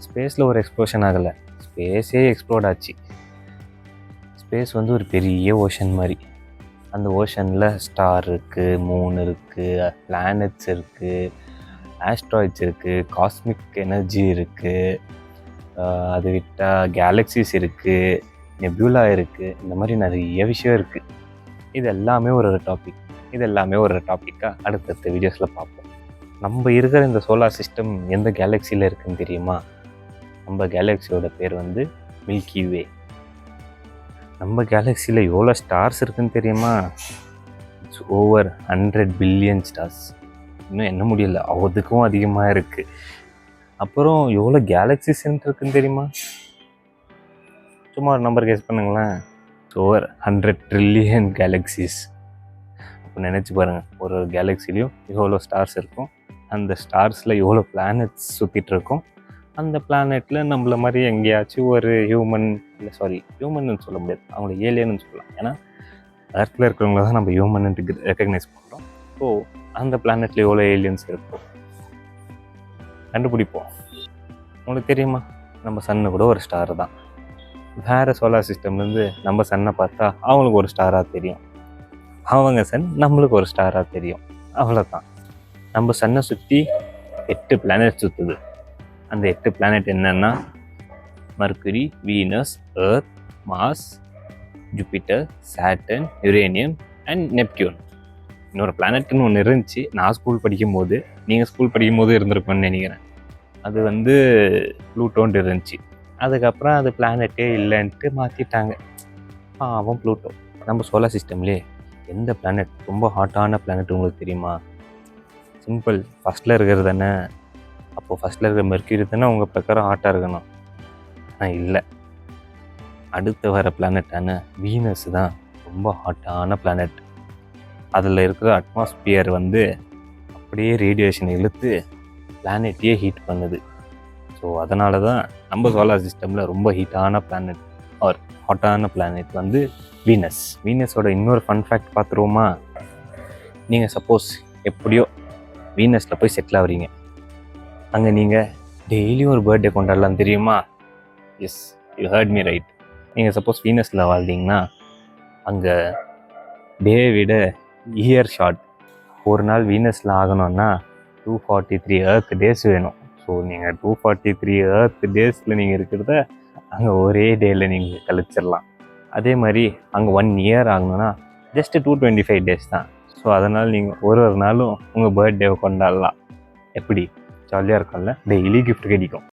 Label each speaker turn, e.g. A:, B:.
A: ஸ்பேஸில் ஒரு எக்ஸ்ப்ளோஷன் ஆகலை, ஸ்பேஸே எக்ஸ்ப்ளோர்ட் ஆச்சு. ஸ்பேஸ் வந்து ஒரு பெரிய ஓஷன் மாதிரி. அந்த ஓஷனில் ஸ்டார் இருக்குது, மூன் இருக்குது, பிளானட்ஸ் இருக்குது, ஆஸ்ட்ராய்ட்ஸ் இருக்குது, காஸ்மிக் எனர்ஜி இருக்குது, அது விட்டால் கேலக்ஸிஸ் இருக்குது, நெபுலா இருக்குது. இந்த மாதிரி நிறைய விஷயம் இருக்குது. இது எல்லாமே ஒரு டாப்பிக்காக அடுத்தடுத்த வீடியோஸில் பார்ப்போம். நம்ம இருக்கிற இந்த சோலார் சிஸ்டம் எந்த கேலக்ஸியில் இருக்குதுன்னு தெரியுமா? நம்ம கேலக்ஸியோட பேர் வந்து மில்கி வே. நம்ம கேலக்ஸியில் எவ்வளோ ஸ்டார்ஸ் இருக்குதுன்னு தெரியுமா? It's over 100 billion stars. இன்னும் என்ன முடியல, அதுக்கும் அதிகமாக இருக்குது. அப்புறம் எவ்வளோ கேலக்ஸிஸ் இருக்குதுன்னு தெரியுமா? சும்மா ஒரு நம்பர் கெஸ் பண்ணுங்களேன். Over 100 trillion galaxies. அப்போ நினச்சி பாருங்கள், ஒரு கேலக்ஸிலையும் எவ்வளோ ஸ்டார்ஸ் இருக்கும், அந்த ஸ்டார்ஸில் எவ்வளோ பிளானட்ஸ் சுற்றிட்டு இருக்கும். அந்த பிளானெட்டில் நம்மள மாதிரி எங்கேயாச்சும் ஒரு ஹியூமன்னு சொல்ல முடியாது, அவங்கள ஏலியன்னு சொல்லலாம். ஏன்னா எர்த்தில் இருக்கிறவங்கள தான் நம்ம ஹியூமன்ட்டு ரெக்கக்னைஸ் பண்ணுறோம். ஸோ அந்த பிளானெட்டில் எவ்வளோ ஏலியன்ஸ் இருக்கும் கண்டுபிடிப்போம். உங்களுக்கு தெரியுமா, நம்ம சன்னு கூட ஒரு ஸ்டார் தான். வேறு சோலார் சிஸ்டம்லேருந்து நம்ம சன்னை பார்த்தா அவங்களுக்கு ஒரு ஸ்டாராக தெரியும், அவங்க சன் நம்மளுக்கு ஒரு ஸ்டாராக தெரியும். அவ்வளோதான். நம்ம சன்னை சுற்றி 8 பிளானட் சுற்றுது. அந்த 8 பிளானட் என்னென்னா Mercury, Venus, Earth, Mars, Jupiter, Saturn, uranium and Neptune. இன்னொரு பிளானட்னு ஒன்று இருந்துச்சு, நான் ஸ்கூல் படிக்கும்போது, நீங்கள் ஸ்கூல் படிக்கும்போது இருந்திருக்கும்னு நினைக்கிறேன். அது வந்து ப்ளூட்டோன்ட்டு இருந்துச்சு. அதுக்கப்புறம் அது பிளானட்டே இல்லைன்ட்டு மாற்றிட்டாங்க. அவன் ப்ளூட்டோ. நம்ம சோலார் சிஸ்டம்லேயே எந்த பிளானட் ரொம்ப ஹாட்டான பிளானட் உங்களுக்கு தெரியுமா? சிம்பிள், ஃபஸ்ட்டில் இருக்கிறது தானே. அப்போது ஃபஸ்ட்டில் இருக்கிற மெர்க்யூரி தானே உங்கள் பிரகாரம் ஹாட்டாக இருக்கணும். ஆனால் இல்லை, அடுத்து வர பிளானட்டான வீனஸ் தான் ரொம்ப ஹாட்டான பிளானட். அதில் இருக்கிற அட்மாஸ்பியர் வந்து அப்படியே ரேடியேஷன் இழுத்து பிளானட்டையே ஹீட் பண்ணுது. ஸோ அதனால தான் நம்ம சோலார் சிஸ்டமில் ரொம்ப ஹீட்டான பிளானட் ஆர் ஹாட்டான பிளானட் வந்து வீனஸ். வீனஸோட இன்னொரு ஃபன் ஃபேக்ட் பார்த்துருவோமா? நீங்கள் சப்போஸ் எப்படியோ வீனஸில் போய் செட்டில் ஆகிறீங்க. அங்கே நீங்கள் டெய்லியும் ஒரு பர்த்டே கொண்டாடலாம் தெரியுமா? Yes, you heard me right. நீங்கள் சப்போஸ் வீனஸில் வாழ்ந்தீங்கன்னா அங்கே டே விட இயர் ஷார்ட். ஒரு நாள் வீனஸில் ஆகணும்னா 243 எர்த் டேஸ் வேணும். ஸோ நீங்கள் 243 எர்த் டேஸில் நீங்கள் இருக்கிறத அங்கே ஒரே டேயில் நீங்கள் கழிச்சிடலாம். அதே மாதிரி அங்கே 1 இயர் ஆகணும்னா ஜஸ்ட்டு 225 டேஸ் தான். ஸோ அதனால் நீங்கள் ஒரு நாளும் உங்கள் பர்த்டேவை கொண்டாடலாம். எப்படி ஜாலியாக இருக்கும்ல? டெய்லி கிஃப்ட் கிடைக்கும்.